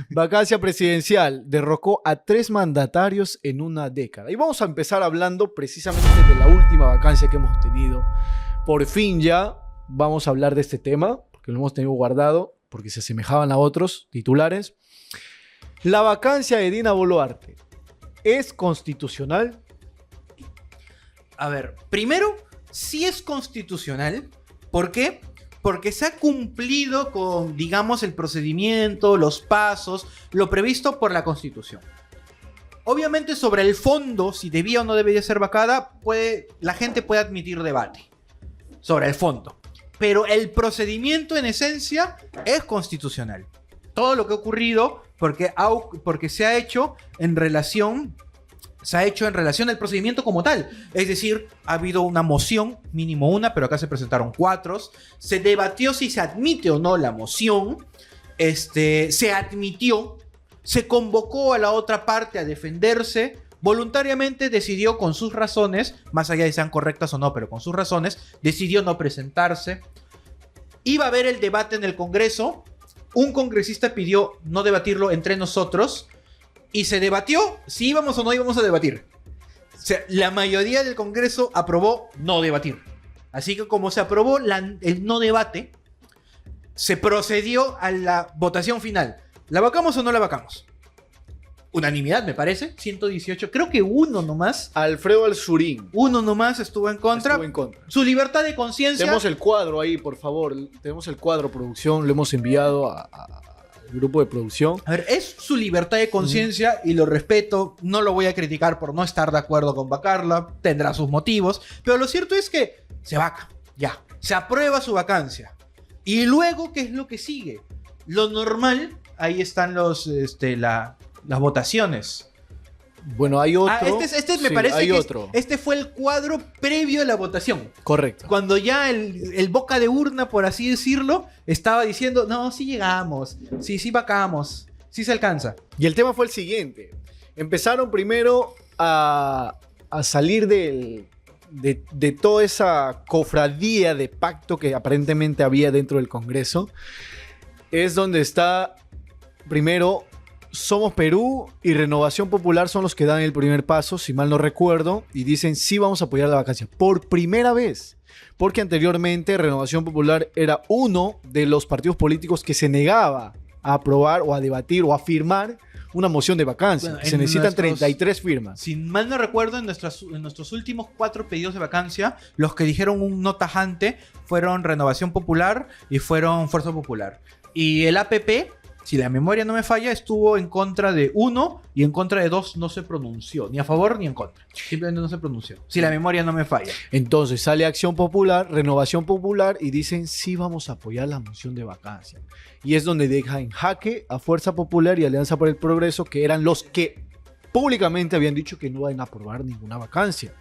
Vacancia presidencial derrocó a 3 mandatarios en una década. Y vamos a empezar hablando precisamente de la última vacancia que hemos tenido. Por fin ya vamos a hablar de este tema, porque lo hemos tenido guardado, porque se asemejaban a otros titulares. La vacancia de Dina Boluarte, ¿es constitucional? A ver, primero, sí es constitucional. ¿Por qué? Porque se ha cumplido con, digamos, el procedimiento, los pasos, lo previsto por la Constitución. Obviamente, sobre el fondo, si debía o no debía ser vacada, la gente puede admitir debate sobre el fondo. Pero el procedimiento, en esencia, es constitucional. Todo lo que ha ocurrido, porque se ha hecho en relación al procedimiento como tal. Es decir, ha habido una moción, mínimo una, pero acá se presentaron 4. Se debatió si se admite o no la moción. Se admitió. Se convocó a la otra parte a defenderse. Voluntariamente decidió con sus razones, más allá de sean correctas o no, pero con sus razones, decidió no presentarse. Iba a haber el debate en el Congreso. Un congresista pidió no debatirlo entre nosotros. Y se debatió si íbamos o no íbamos a debatir. O sea, la mayoría del Congreso aprobó no debatir. Así que como se aprobó el no debate, se procedió a la votación final. ¿La vacamos o no la vacamos? Unanimidad, me parece. 118. Creo que uno nomás. Alfredo Alzurín. Uno nomás estuvo en contra. Estuvo en contra. Su libertad de conciencia. Tenemos el cuadro ahí, por favor. Tenemos el cuadro, producción. Lo hemos enviado al grupo de producción. A ver, es su libertad de conciencia y lo respeto. No lo voy a criticar por no estar de acuerdo con vacarla. Tendrá sus motivos. Pero lo cierto es que se vaca. Ya. Se aprueba su vacancia. Y luego, ¿qué es lo que sigue? Lo normal, ahí están las votaciones. Bueno, hay otro. Me parece hay que otro. Este fue el cuadro previo a la votación. Correcto. Cuando ya el boca de urna, por así decirlo, estaba diciendo, no, sí llegamos, sí vacamos, sí se alcanza. Y el tema fue el siguiente. Empezaron primero a salir de toda esa cofradía de pacto que aparentemente había dentro del Congreso. Es donde está primero Somos Perú y Renovación Popular son los que dan el primer paso, si mal no recuerdo, y dicen sí vamos a apoyar la vacancia por primera vez, porque anteriormente Renovación Popular era uno de los partidos políticos que se negaba a aprobar o a debatir o a firmar una moción de vacancia. Bueno, se necesitan 33 firmas. Si mal no recuerdo, en nuestros últimos 4 pedidos de vacancia, los que dijeron un no tajante fueron Renovación Popular y fueron Fuerza Popular. Y el APP, si la memoria no me falla, estuvo en contra de 1 y en contra de 2 no se pronunció, ni a favor ni en contra. Simplemente no se pronunció, si la memoria no me falla. Entonces sale Acción Popular, Renovación Popular y dicen sí vamos a apoyar la moción de vacancia. Y es donde deja en jaque a Fuerza Popular y Alianza por el Progreso, que eran los que públicamente habían dicho que no iban a aprobar ninguna vacancia.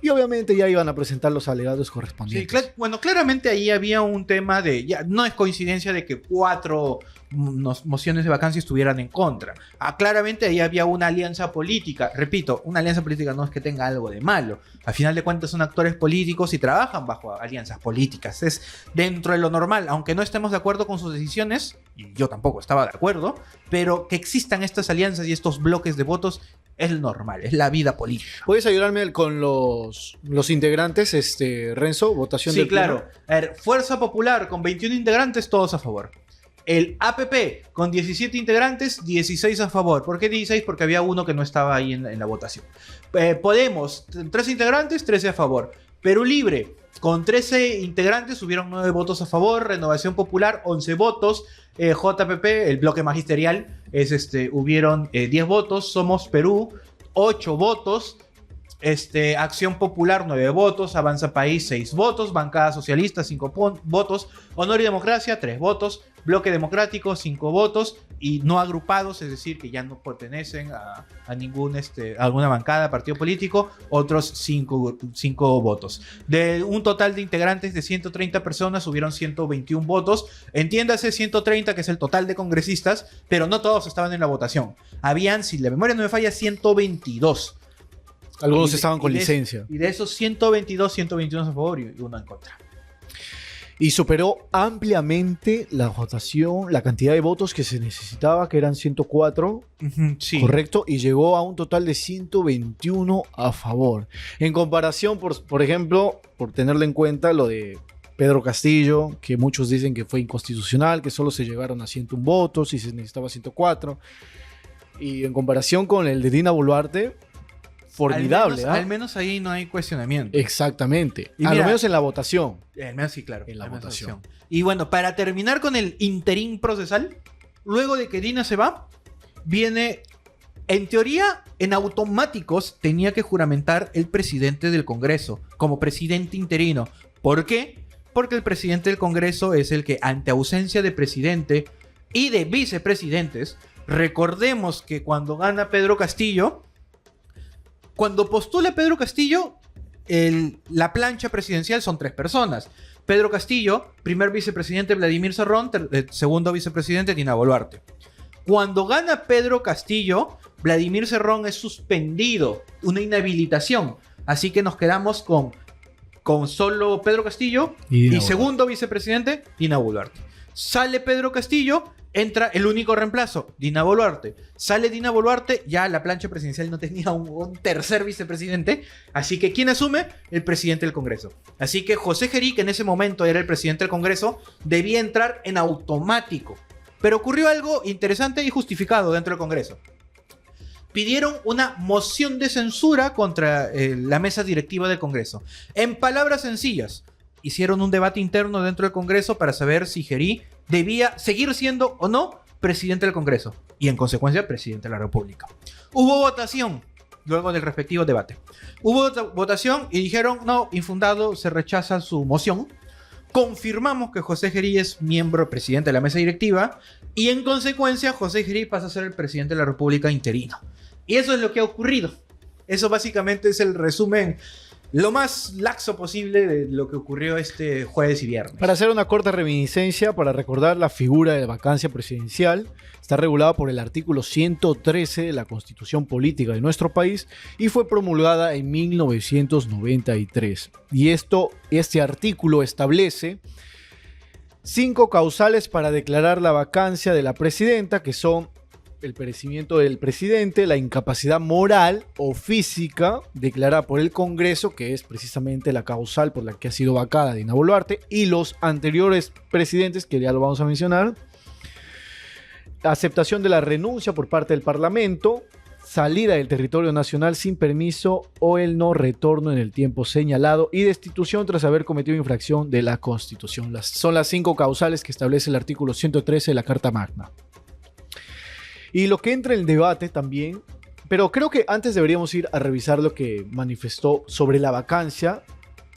Y obviamente ya iban a presentar los alegatos correspondientes. Sí, bueno, claramente ahí había un tema de... Ya, no es coincidencia de que 4 mociones de vacancia estuvieran en contra. Claramente ahí había una alianza política. Repito, una alianza política no es que tenga algo de malo. Al final de cuentas son actores políticos y trabajan bajo alianzas políticas. Es dentro de lo normal. Aunque no estemos de acuerdo con sus decisiones, y yo tampoco estaba de acuerdo, pero que existan estas alianzas y estos bloques de votos es normal, es la vida política. ¿Puedes ayudarme con los integrantes, Renzo? Votación Sí, del claro. pleno. A ver, Fuerza Popular con 21 integrantes, todos a favor. El APP con 17 integrantes, 16 a favor. ¿Por qué 16? Porque había uno que no estaba ahí en la votación. Podemos, 3 integrantes, 13 a favor. Perú Libre, con 13 integrantes, hubieron 9 votos a favor. Renovación Popular, 11 votos. JPP, el bloque magisterial, hubieron 10 votos. Somos Perú, 8 votos. Acción Popular, 9 votos. Avanza País, 6 votos. Bancada Socialista, 5 votos. Honor y Democracia, 3 votos. Bloque Democrático, 5 votos. Y no agrupados, es decir, que ya no pertenecen a alguna bancada, partido político, otros 5 votos. De un total de integrantes de 130 personas, hubieron 121 votos. Entiéndase, 130, que es el total de congresistas, pero no todos estaban en la votación. Habían, si la memoria no me falla, 122. Algunos estaban con licencia. Y de esos 122, 121 a favor y uno en contra. Y superó ampliamente la votación, la cantidad de votos que se necesitaba, que eran 104, Sí. correcto, y llegó a un total de 121 a favor. En comparación, por ejemplo, por tenerlo en cuenta, lo de Pedro Castillo, que muchos dicen que fue inconstitucional, que solo se llegaron a 101 votos y se necesitaba 104. Y en comparación con el de Dina Boluarte, formidable. Al menos ahí no hay cuestionamiento. Exactamente. Y A mira, lo menos en la votación. Al menos sí, claro. En la al menos votación. Y bueno, para terminar con el interín procesal, luego de que Dina se va, viene, en teoría, en automáticos, tenía que juramentar el presidente del Congreso como presidente interino. ¿Por qué? Porque el presidente del Congreso es el que, ante ausencia de presidente y de vicepresidentes, recordemos que cuando gana Pedro Castillo, cuando postula Pedro Castillo, la plancha presidencial son 3 personas. Pedro Castillo, primer vicepresidente Vladimir Cerrón, segundo vicepresidente Dina Boluarte. Cuando gana Pedro Castillo, Vladimir Cerrón es suspendido, una inhabilitación. Así que nos quedamos con solo Pedro Castillo y segundo vicepresidente Dina Boluarte. Sale Pedro Castillo, entra el único reemplazo, Dina Boluarte. Sale Dina Boluarte, ya la plancha presidencial no tenía un tercer vicepresidente, así que ¿quién asume? El presidente del Congreso. Así que José Gerí, que en ese momento era el presidente del Congreso, debía entrar en automático. Pero ocurrió algo interesante y justificado dentro del Congreso. Pidieron una moción de censura contra la mesa directiva del Congreso. En palabras sencillas, hicieron un debate interno dentro del Congreso para saber si Gerí debía seguir siendo o no presidente del Congreso y en consecuencia presidente de la República. Hubo votación luego del respectivo debate. Hubo votación y dijeron no, infundado, se rechaza su moción. Confirmamos que José Gerí es miembro presidente de la mesa directiva y en consecuencia José Gerí pasa a ser el presidente de la República interino. Y eso es lo que ha ocurrido. Eso básicamente es el resumen lo más laxo posible de lo que ocurrió este jueves y viernes. Para hacer una corta reminiscencia, para recordar la figura de la vacancia presidencial, está regulada por el artículo 113 de la Constitución Política de nuestro país y fue promulgada en 1993. Y este artículo establece 5 causales para declarar la vacancia de la presidenta, que son el perecimiento del presidente, la incapacidad moral o física declarada por el Congreso, que es precisamente la causal por la que ha sido vacada Dina Boluarte, y los anteriores presidentes, que ya lo vamos a mencionar, aceptación de la renuncia por parte del Parlamento, salida del territorio nacional sin permiso o el no retorno en el tiempo señalado y destitución tras haber cometido infracción de la Constitución. Son las 5 causales que establece el artículo 113 de la Carta Magna. Y lo que entra en el debate también, pero creo que antes deberíamos ir a revisar lo que manifestó sobre la vacancia,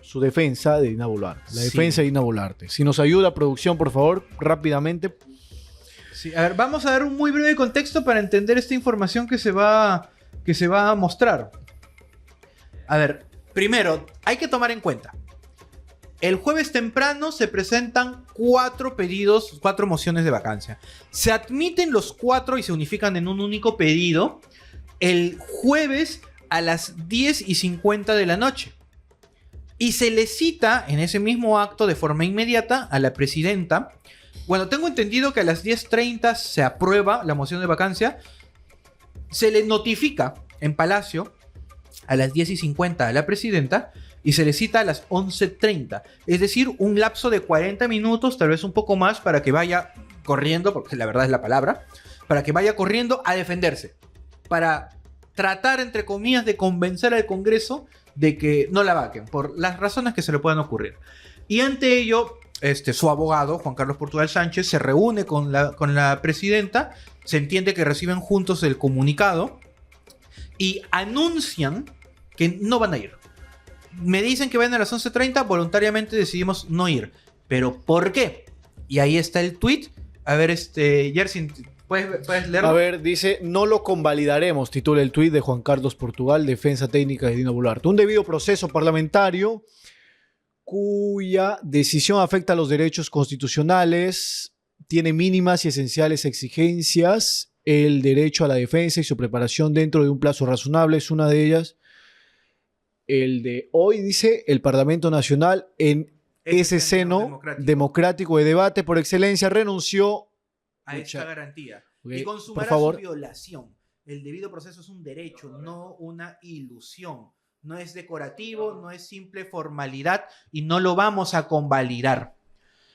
su defensa de Dina Boluarte. La defensa de Dina Boluarte. Si nos ayuda, producción, por favor, rápidamente. Sí, a ver, vamos a dar un muy breve contexto para entender esta información que se va a mostrar. A ver, primero, hay que tomar en cuenta. El jueves temprano se presentan 4 mociones de vacancia. Se admiten los 4 y se unifican en un único pedido el jueves a las 10:50 de la noche. Y se le cita en ese mismo acto de forma inmediata a la presidenta. Bueno, tengo entendido que a las 10:30 se aprueba la moción de vacancia. Se le notifica en Palacio a las 10:50 a la presidenta. Y se le cita a las 11:30. Es decir, un lapso de 40 minutos, tal vez un poco más, para que vaya corriendo, porque la verdad es la palabra, para que vaya corriendo a defenderse. Para tratar, entre comillas, de convencer al Congreso de que no la vaquen, por las razones que se le puedan ocurrir. Y ante ello, su abogado, Juan Carlos Portugal Sánchez, se reúne con la presidenta, se entiende que reciben juntos el comunicado y anuncian que no van a ir. Me dicen que van a las 11:30, voluntariamente decidimos no ir. ¿Pero por qué? Y ahí está el tweet. A ver, Yersin, ¿puedes leerlo? A ver, dice, no lo convalidaremos, titula el tweet de Juan Carlos Portugal, defensa técnica de Dina Boluarte. Un debido proceso parlamentario cuya decisión afecta a los derechos constitucionales, tiene mínimas y esenciales exigencias. El derecho a la defensa y su preparación dentro de un plazo razonable es una de ellas. El de hoy dice el Parlamento Nacional en ese seno democrático de debate por excelencia renunció a esta garantía. Okay, Y consumará su violación. El debido proceso es un derecho, no una ilusión. No es decorativo, no es simple formalidad y no lo vamos a convalidar.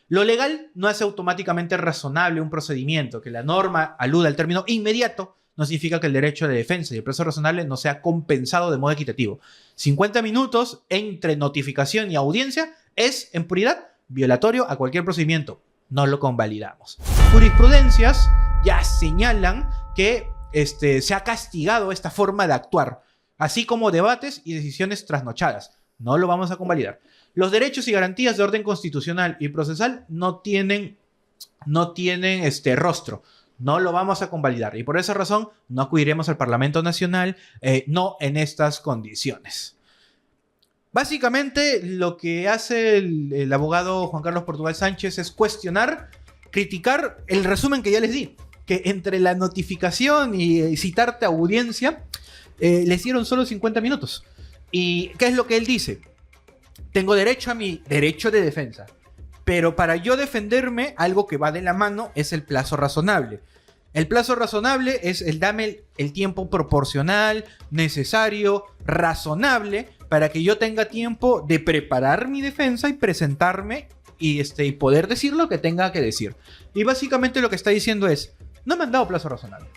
Lo legal no hace automáticamente razonable un procedimiento. Que la norma aluda al término inmediato no significa que el derecho de defensa y el proceso razonable no sea compensado de modo equitativo. 50 minutos entre notificación y audiencia es, en puridad, violatorio a cualquier procedimiento. No lo convalidamos. Jurisprudencias ya señalan que se ha castigado esta forma de actuar, así como debates y decisiones trasnochadas. No lo vamos a convalidar. Los derechos y garantías de orden constitucional y procesal no tienen rostro. No lo vamos a convalidar. Y por esa razón no acudiremos al Parlamento Nacional, no en estas condiciones. Básicamente lo que hace el abogado Juan Carlos Portugal Sánchez es cuestionar, criticar el resumen que ya les di. Que entre la notificación y citarte a audiencia, les dieron solo 50 minutos. ¿Y qué es lo que él dice? Tengo derecho a mi derecho de defensa. Pero para yo defenderme, algo que va de la mano es el plazo razonable. El plazo razonable es dame el tiempo proporcional, necesario, razonable, para que yo tenga tiempo de preparar mi defensa y presentarme y poder decir lo que tenga que decir. Y básicamente lo que está diciendo es, no me han dado plazo razonable.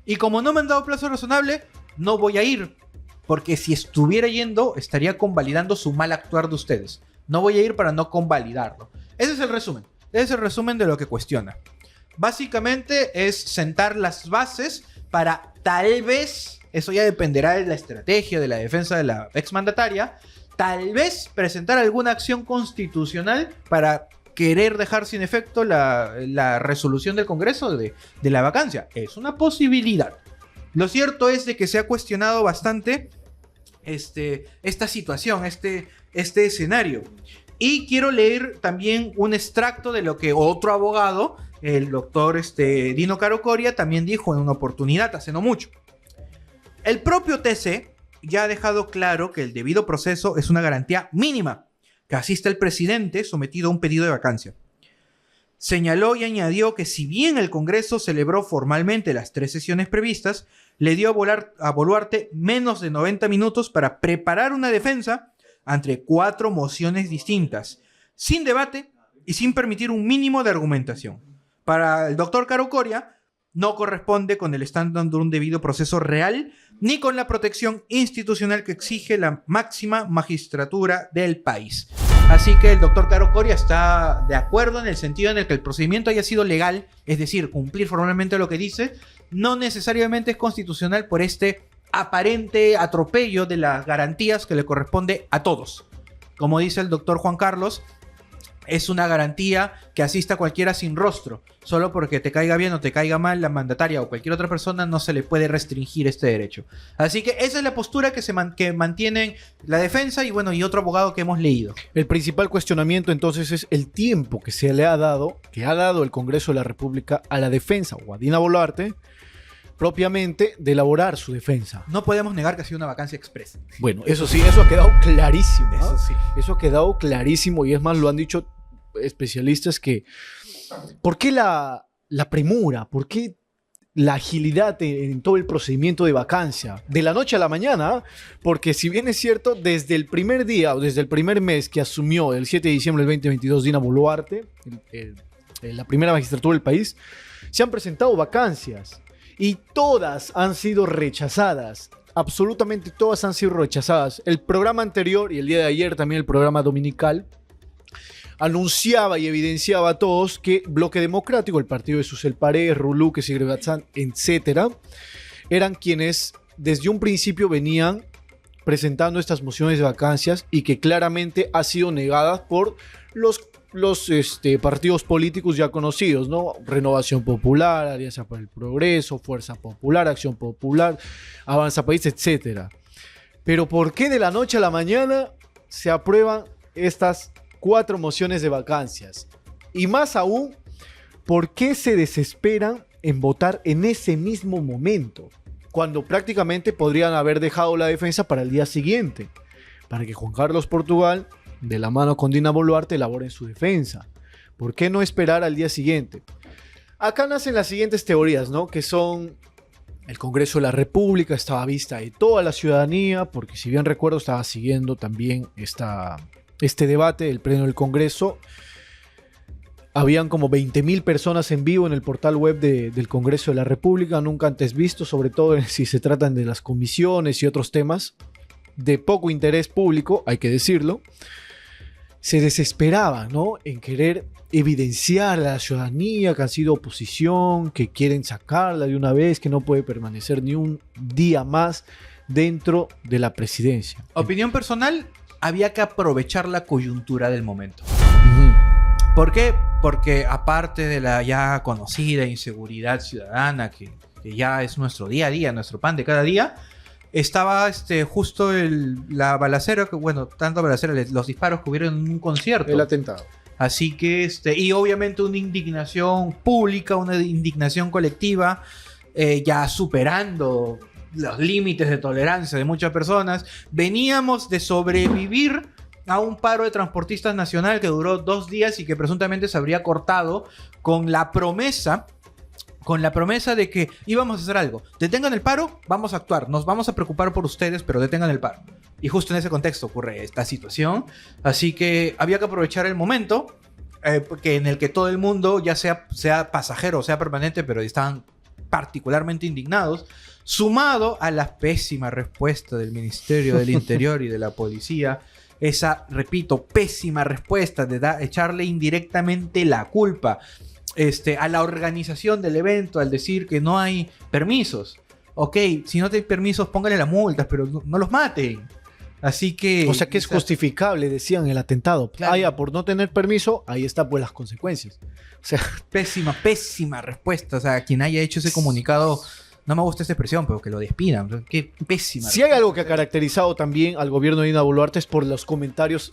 Y como no me han dado plazo razonable, no voy a ir. Porque si estuviera yendo, estaría convalidando su mal actuar de ustedes. No voy a ir para no convalidarlo. Ese es el resumen. Ese es el resumen de lo que cuestiona. Básicamente es sentar las bases para tal vez, eso ya dependerá de la estrategia de la defensa de la exmandataria, tal vez presentar alguna acción constitucional para querer dejar sin efecto la resolución del Congreso de la vacancia. Es una posibilidad. Lo cierto es de que se ha cuestionado bastante esta situación, este escenario. Y quiero leer también un extracto de lo que otro abogado, el doctor Dino Caro Coria, también dijo en una oportunidad hace no mucho. El propio TC ya ha dejado claro que el debido proceso es una garantía mínima que asiste al presidente sometido a un pedido de vacancia. Señaló y añadió que si bien el Congreso celebró formalmente las 3 sesiones previstas, le dio a Boluarte menos de 90 minutos para preparar una defensa ante 4 mociones distintas, sin debate y sin permitir un mínimo de argumentación. Para el doctor Caro Coria, no corresponde con el estándar de un debido proceso real, ni con la protección institucional que exige la máxima magistratura del país. Así que el doctor Caro Coria está de acuerdo en el sentido en el que el procedimiento haya sido legal, es decir, cumplir formalmente lo que dice, no necesariamente es constitucional por este aparente atropello de las garantías que le corresponde a todos. Como dice el doctor Juan Carlos, es una garantía que asista a cualquiera sin rostro. Solo porque te caiga bien o te caiga mal la mandataria o cualquier otra persona no se le puede restringir este derecho. Así que esa es la postura que mantienen la defensa y otro abogado que hemos leído. El principal cuestionamiento entonces es el tiempo que se le ha dado, que ha dado el Congreso de la República a la defensa o a Dina Boluarte, propiamente de elaborar su defensa. No podemos negar que ha sido una vacancia expresa. Bueno, eso sí, eso ha quedado clarísimo. ¿No? Eso sí. Eso ha quedado clarísimo y es más, lo han dicho especialistas que ¿por qué la premura? ¿Por qué la agilidad en todo el procedimiento de vacancia? De la noche a la mañana, porque si bien es cierto, desde el primer día o desde el primer mes que asumió el 7 de diciembre del 2022 Dina Boluarte, la primera magistratura del país, se han presentado vacancias y todas han sido rechazadas. Absolutamente todas han sido rechazadas. El programa anterior y el día de ayer también el programa dominical anunciaba y evidenciaba a todos que Bloque Democrático, el partido de Susel Paredes, Ruluque, Sigrebatzán, etcétera, eran quienes desde un principio venían presentando estas mociones de vacancias y que claramente ha sido negadas por los partidos políticos ya conocidos, ¿no? Renovación Popular, Alianza para el Progreso, Fuerza Popular, Acción Popular, Avanza País, etcétera. Pero ¿por qué de la noche a la mañana se aprueban estas 4 mociones de vacancias? Y más aún, ¿por qué se desesperan en votar en ese mismo momento? Cuando prácticamente podrían haber dejado la defensa para el día siguiente, para que Juan Carlos Portugal de la mano con Dina Boluarte, elaboren su defensa. ¿Por qué no esperar al día siguiente? Acá nacen las siguientes teorías, ¿no? Que son: el Congreso de la República estaba a vista de toda la ciudadanía, porque si bien recuerdo estaba siguiendo también este debate, el pleno del Congreso. Habían como 20.000 personas en vivo en el portal web del Congreso de la República, nunca antes visto, sobre todo si se tratan de las comisiones y otros temas de poco interés público, hay que decirlo. Se desesperaba, ¿no?, en querer evidenciar a la ciudadanía que han sido oposición, que quieren sacarla de una vez, que no puede permanecer ni un día más dentro de la presidencia. Opinión personal, había que aprovechar la coyuntura del momento. Ujú. ¿Por qué? Porque aparte de la ya conocida inseguridad ciudadana, que ya es nuestro día a día, nuestro pan de cada día, estaba justo la balacera, que bueno, tanto balacera, los disparos que hubieron en un concierto. El atentado. Así que, y obviamente una indignación pública, una indignación colectiva, ya superando los límites de tolerancia de muchas personas. Veníamos de sobrevivir a un paro de transportistas nacional que duró 2 días y que presuntamente se habría cortado con la promesa de que íbamos a hacer algo. Detengan el paro, vamos a actuar, nos vamos a preocupar por ustedes, pero detengan el paro. Y justo en ese contexto ocurre esta situación. Así que había que aprovechar el momento en el que todo el mundo, ya sea pasajero o sea permanente, pero estaban particularmente indignados, sumado a la pésima respuesta del Ministerio del Interior y de la Policía. Esa, repito, pésima respuesta de echarle indirectamente la culpa a la organización del evento al decir que no hay permisos. Ok, si no tienen permisos, pónganle las multas, pero no los maten. Así que... O sea que es justificable, decían, el atentado. Claro. Ah, ya, por no tener permiso, ahí está pues las consecuencias. O sea, Pésima respuesta. O sea, quien haya hecho ese comunicado, no me gusta esa expresión, pero que lo despidan. Qué pésima. si hay algo que ha caracterizado también al gobierno de Dina Boluarte es por los comentarios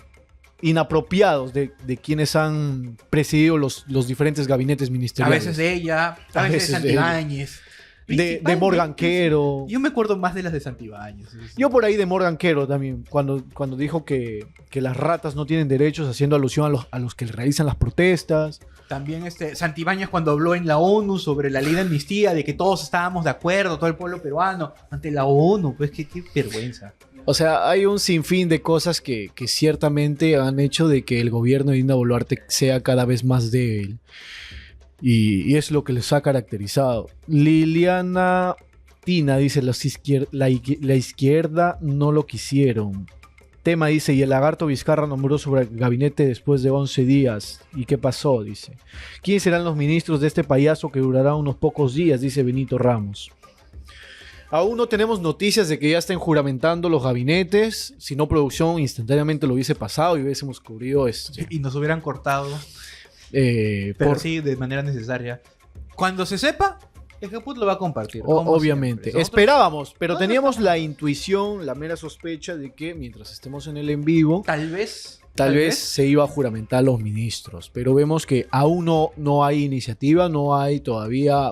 inapropiados de quienes han presidido los diferentes gabinetes A ministeriales. veces de ella, a veces de Santibáñez. De Morgan Quero. Yo me acuerdo más de las de Santibáñez. Yo por ahí de Morgan Quero también, cuando dijo que las ratas no tienen derechos, haciendo alusión a los que realizan las protestas. También Santibáñez cuando habló en la ONU sobre la ley de amnistía, de que todos estábamos de acuerdo, todo el pueblo peruano, ante la ONU. Pues qué vergüenza. O sea, hay un sinfín de cosas que ciertamente han hecho de que el gobierno de Dina Boluarte sea cada vez más débil. Y es lo que les ha caracterizado. Liliana Tina dice: la izquierda no lo quisieron. Tema dice: y el lagarto Vizcarra nombró sobre el gabinete después de 11 días. ¿Y qué pasó? Dice: ¿quiénes serán los ministros de este payaso que durará unos pocos días? Dice Benito Ramos. Aún no tenemos noticias de que ya estén juramentando los gabinetes. Si no, producción instantáneamente lo hubiese pasado y hubiésemos cubrido Y nos hubieran cortado. Pero sí, de manera necesaria. Cuando se sepa, el Caput lo va a compartir. Obviamente. Siempre. Esperábamos, pero teníamos la intuición, la mera sospecha de que mientras estemos en el en vivo, Tal vez se iba a juramentar a los ministros. Pero vemos que aún no hay iniciativa, no hay todavía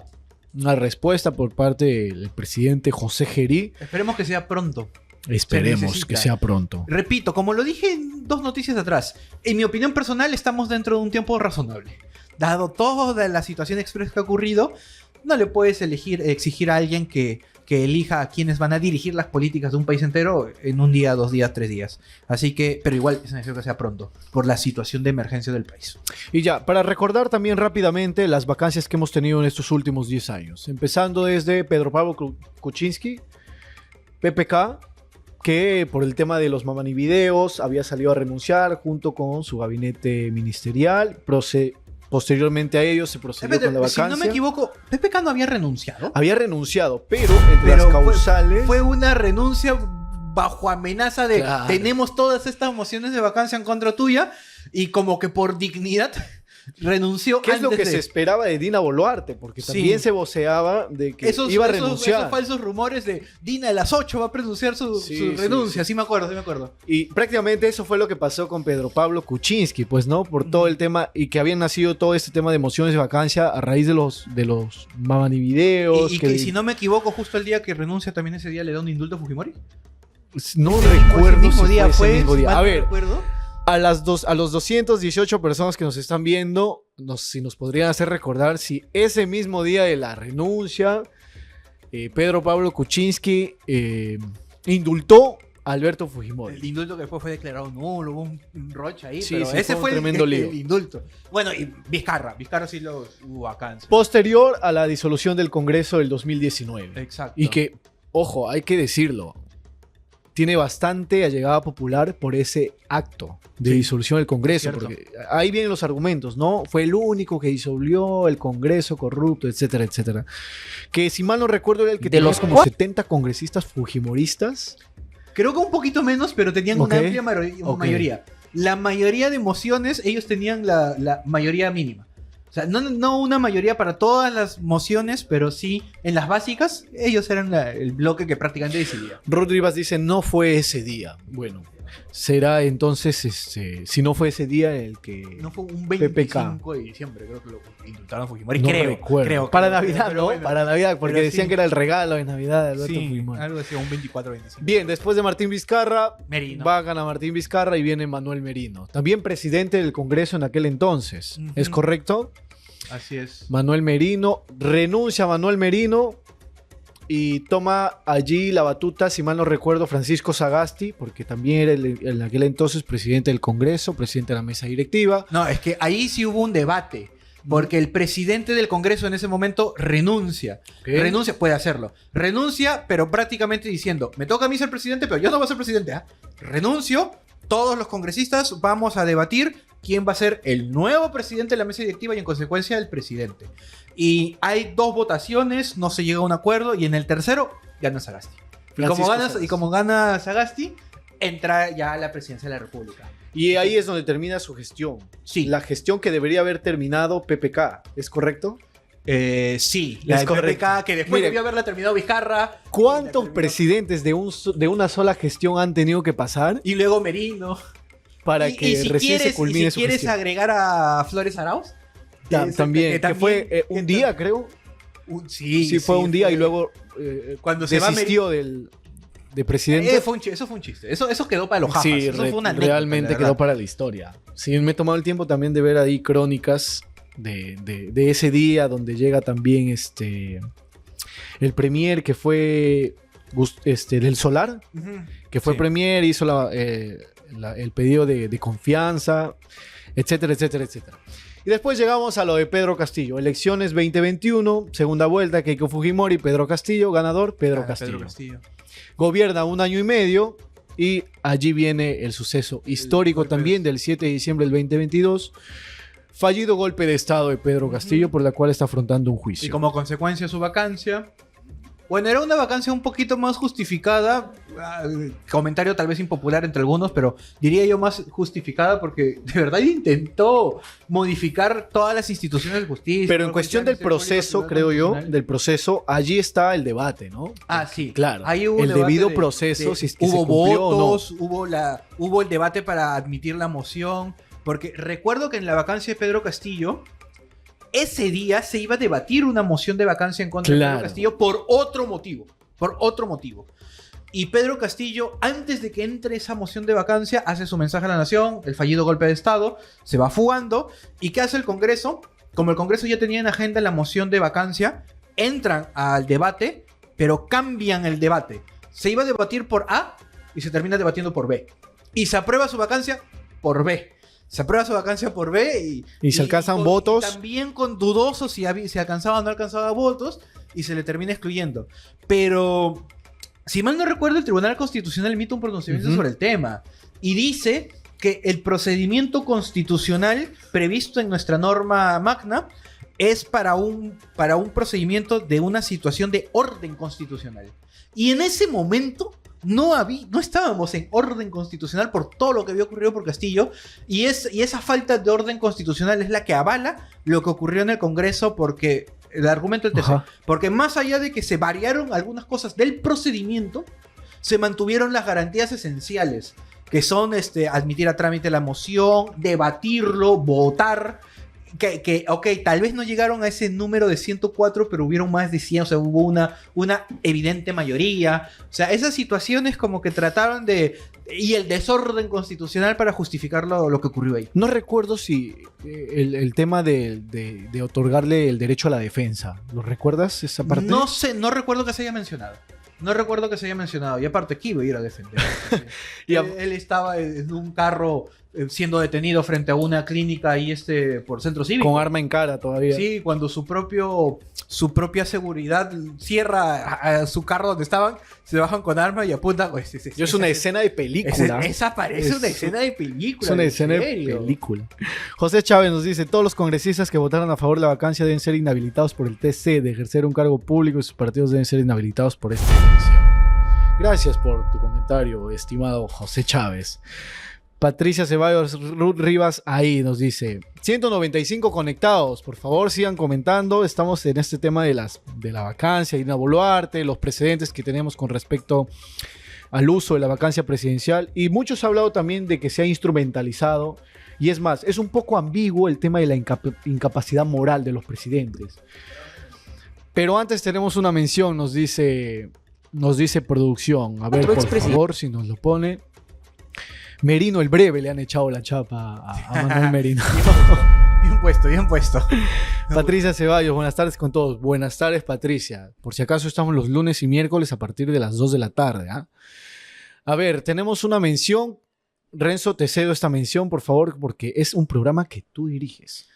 una respuesta por parte del presidente José Gerí. Esperemos que sea pronto. Esperemos que sea pronto. Repito, como lo dije en 2 noticias atrás, en mi opinión personal estamos dentro de un tiempo razonable. Dado toda la situación express que ha ocurrido, no le puedes exigir a alguien que elija a quienes van a dirigir las políticas de un país entero en 1 día, 2 días, 3 días. Así que, pero igual es necesario que sea pronto, por la situación de emergencia del país. Y ya, para recordar también rápidamente las vacancias que hemos tenido en estos últimos 10 años. Empezando desde Pedro Pablo Kuczynski, PPK, que por el tema de los mamanivideos había salido a renunciar junto con su gabinete ministerial. Posteriormente a ello se procedió con la vacancia. Si no me equivoco, PPK no había renunciado. Había renunciado, pero entre las causales... Fue una renuncia bajo amenaza de Claro. Tenemos todas estas mociones de vacancia en contra tuya, y como que por dignidad renunció. ¿Qué es lo antes que se esperaba de Dina Boluarte? Porque Sí. también se voceaba de que iba a renunciar. Esos falsos rumores de Dina a las 8 va a pronunciar su renuncia. Sí me acuerdo. Y prácticamente eso fue lo que pasó con Pedro Pablo Kuczynski, pues, ¿no? Por todo el tema, y que habían nacido todo este tema de mociones de vacancia a raíz de los mamanivideos. Y que si no me equivoco, justo el día que renuncia, también ese día le da un indulto a Fujimori. No Ese recuerdo mismo si día fue ese fue, mismo si día. mal A no ver, recuerdo. a los 218 personas que nos están viendo, si nos podrían hacer recordar si ese mismo día de la renuncia, Pedro Pablo Kuczynski indultó a Alberto Fujimori. El indulto que después fue declarado nulo, hubo un roche ahí, Sí, pero sí, ese fue un fue tremendo lío. el indulto. Bueno, y Vizcarra sí lo hubo acá. Posterior a la disolución del Congreso del 2019. Exacto. Y que, ojo, hay que decirlo, tiene bastante allegada popular por ese acto de Sí, disolución del Congreso, cierto. porque ahí vienen los argumentos, ¿no? Fue el único que disolvió el Congreso corrupto, etcétera, etcétera. Que si mal no recuerdo era el que ¿De tenía los como 70 congresistas fujimoristas. Creo que un poquito menos, pero tenían Ok, una amplia ok. mayoría. La mayoría de mociones, ellos tenían la mayoría mínima. O sea, no una mayoría para todas las mociones, pero sí en las básicas, ellos eran el bloque que prácticamente decidía. Rod Rivas dice, no fue ese día. Bueno, será entonces, si no fue ese día el que... No fue un PPK. 25 de diciembre, creo que lo indultaron a Fujimori. No creo, recuerdo. creo. Para creo, Navidad, pero ¿no? bueno. Para Navidad, porque Pero decían sí. que era el regalo de Navidad de Alberto Sí, Fujimori. algo así, un 24 25. Bien, después de Martín Vizcarra, Merino. va a ganar Martín Vizcarra y viene Manuel Merino. También presidente del Congreso en aquel entonces. Ujú. ¿Es correcto? Así es. Manuel Merino. Renuncia a Manuel Merino y toma allí la batuta, si mal no recuerdo, Francisco Sagasti, porque también era en aquel entonces presidente del Congreso, presidente de la mesa directiva. No, es que ahí sí hubo un debate. Porque el presidente del Congreso en ese momento renuncia. ¿Qué? Renuncia, puede hacerlo. Renuncia, pero prácticamente diciendo, me toca a mí ser presidente, pero yo no voy a ser presidente. ¿Ah? Renuncio, todos los congresistas vamos a debatir quién va a ser el nuevo presidente de la mesa directiva y en consecuencia el presidente. Y hay 2 votaciones, no se llega a un acuerdo y en el tercero gana Sagasti. Y como gana Sagasti, entra ya a la presidencia de la República. Y ahí es donde termina su gestión. Sí. La gestión que debería haber terminado PPK, ¿es correcto? Sí, la Es de correcto. PPK, que después Mire, debió haberla terminado Vizcarra. ¿Cuántos Y la terminó- presidentes de una sola gestión han tenido que pasar Y luego Merino. para Y que si recién quieres, se culmine y si su quieres gestión? agregar a Flores Arauz. También, que fue un que día, creo. Sí, Sí, fue un día y fue- luego Cuando se va desistió de presidente. eso fue un chiste. Eso quedó para los jafas. Sí, Eso fue una anécdota, realmente la quedó verdad. para la historia. Sí, me he tomado el tiempo también de ver ahí crónicas de ese día donde llega también el premier que fue del Solar, Ujú. que fue Sí. premier, hizo el pedido de confianza, etcétera, etcétera, etcétera. Y después llegamos a lo de Pedro Castillo. Elecciones 2021, segunda vuelta, Keiko Fujimori, Pedro Castillo, ganador, Pedro Ah, Castillo. Pedro Castillo. Gobierna 1 año y medio y allí viene el suceso histórico golpe también del 7 de diciembre del 2022. Fallido golpe de estado de Pedro Castillo por la cual está afrontando un Y juicio. como consecuencia su vacancia. Bueno, era una vacancia un poquito más justificada. Comentario tal vez impopular entre algunos, pero diría yo más justificada porque de verdad intentó modificar todas las instituciones de justicia. Pero en cuestión del proceso, creo yo, del proceso, allí está el debate, ¿no? Ah, sí. Claro. Ahí hubo El debate debido proceso, si es que se hubo cumplió o no. votos, hubo el debate para admitir la moción. Porque recuerdo que en la vacancia de Pedro Castillo, ese día se iba a debatir una moción de vacancia en contra de Claro. Pedro Castillo por otro motivo. Por otro motivo. Y Pedro Castillo, antes de que entre esa moción de vacancia, hace su mensaje a la nación, el fallido golpe de Estado, se va fugando. ¿Y qué hace el Congreso? Como el Congreso ya tenía en agenda la moción de vacancia, entran al debate, pero cambian el debate. Se iba a debatir por A y se termina debatiendo por B. Y se aprueba su vacancia por B. Se aprueba su vacancia por B Y se alcanzan con- votos. y también con dudosos si alcanzaba o no alcanzaba votos y se le termina excluyendo. Pero, si mal no recuerdo, el Tribunal Constitucional emite un pronunciamiento Ujú. sobre el tema y dice que el procedimiento constitucional previsto en nuestra norma magna es para un procedimiento de una situación de orden constitucional. Y en ese momento no estábamos en orden constitucional por todo lo que había ocurrido por Castillo y esa falta de orden constitucional es la que avala lo que ocurrió en el Congreso porque el argumento del TC, Ajá. porque más allá de que se variaron algunas cosas del procedimiento, se mantuvieron las garantías esenciales que son admitir a trámite la moción, debatirlo, votar Ok, tal vez no llegaron a ese número de 104, pero hubieron más de 100, o sea, hubo una evidente mayoría. O sea, esas situaciones como que trataron de... Y el desorden constitucional para justificar lo que ocurrió ahí. No recuerdo si el tema de otorgarle el derecho a la defensa. ¿Lo recuerdas esa parte? No sé, no recuerdo que se haya mencionado. No recuerdo que se haya mencionado. Y aparte, ¿qué iba a ir a defender? Él estaba en un carro siendo detenido frente a una clínica ahí por centro cívico. Con arma en cara todavía. Sí, cuando su propia seguridad cierra a su carro donde estaban, se bajan con arma y apuntan. Es una escena de película. Esa parece una escena de película. Es una escena de película. José Chávez nos dice: todos los congresistas que votaron a favor de la vacancia deben ser inhabilitados por el TC de ejercer un cargo público y sus partidos deben ser inhabilitados por esta elección. Gracias por tu comentario, estimado José Chávez. Patricia Ceballos Ruth Rivas ahí nos dice: 195 conectados, por favor sigan comentando. Estamos en este tema de la vacancia, Dina Boluarte, los precedentes que tenemos con respecto al uso de la vacancia presidencial, y muchos han hablado también de que se ha instrumentalizado, y es más, es un poco ambiguo el tema de la incapacidad moral de los presidentes. Pero antes tenemos una mención, nos dice producción, a ver por favor si nos lo pone. Merino el Breve le han echado la chapa a Manuel Merino. Bien puesto. Patricia Ceballos, buenas tardes con todos. Buenas tardes, Patricia. Por si acaso estamos los lunes y miércoles a partir de las 2 de la tarde. ¿Eh? A ver, tenemos una mención. Renzo, te cedo esta mención, por favor, porque es un programa que tú diriges.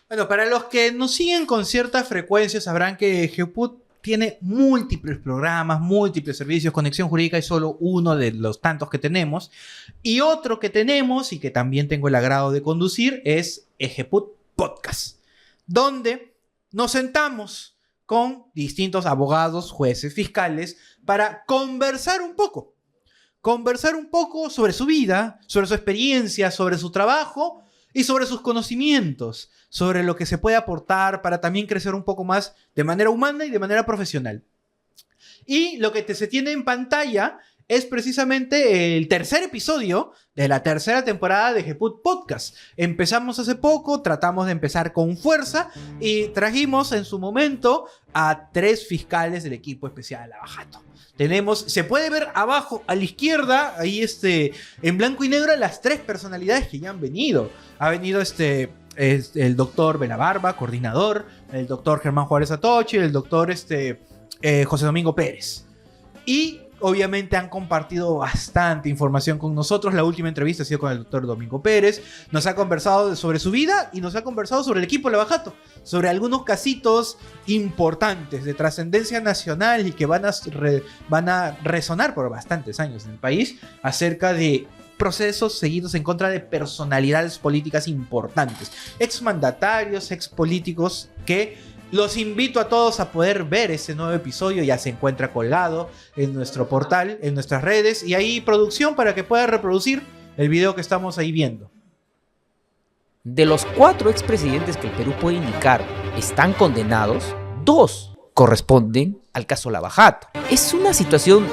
Bueno, para los que nos siguen con cierta frecuencia, sabrán que GEPUT tiene múltiples programas, múltiples servicios. Conexión Jurídica es solo uno de los tantos que tenemos. Y otro que tenemos y que también tengo el agrado de conducir es GEPUT Podcast, donde nos sentamos con distintos abogados, jueces, fiscales para conversar un poco sobre su vida, sobre su experiencia, sobre su trabajo y sobre sus conocimientos, sobre lo que se puede aportar para también crecer un poco más de manera humana y de manera profesional. Y lo que se tiene en pantalla es precisamente el tercer episodio de la tercera temporada de GEPUT Podcast. Empezamos hace poco, tratamos de empezar con fuerza y trajimos en su momento a 3 fiscales del equipo especial de Lavajato. Se puede ver abajo a la izquierda, ahí en blanco y negro, las 3 personalidades que ya han venido. Ha venido el doctor Belabarba, coordinador, el doctor Germán Juárez Atochi, el doctor José Domingo Pérez. Y obviamente han compartido bastante información con nosotros. La última entrevista ha sido con el doctor Domingo Pérez. Nos ha conversado sobre su vida y nos ha conversado sobre el equipo Lavajato, sobre algunos casitos importantes de trascendencia nacional y que van a resonar por bastantes años en el país, acerca de procesos seguidos en contra de personalidades políticas importantes, exmandatarios, expolíticos, que los invito a todos a poder ver ese nuevo episodio. Ya se encuentra colgado en nuestro portal, en nuestras redes, y hay producción para que pueda reproducir el video que estamos ahí viendo. De los 4 expresidentes que el Perú puede indicar están condenados, 2 corresponden al caso Lavajato. Es una situación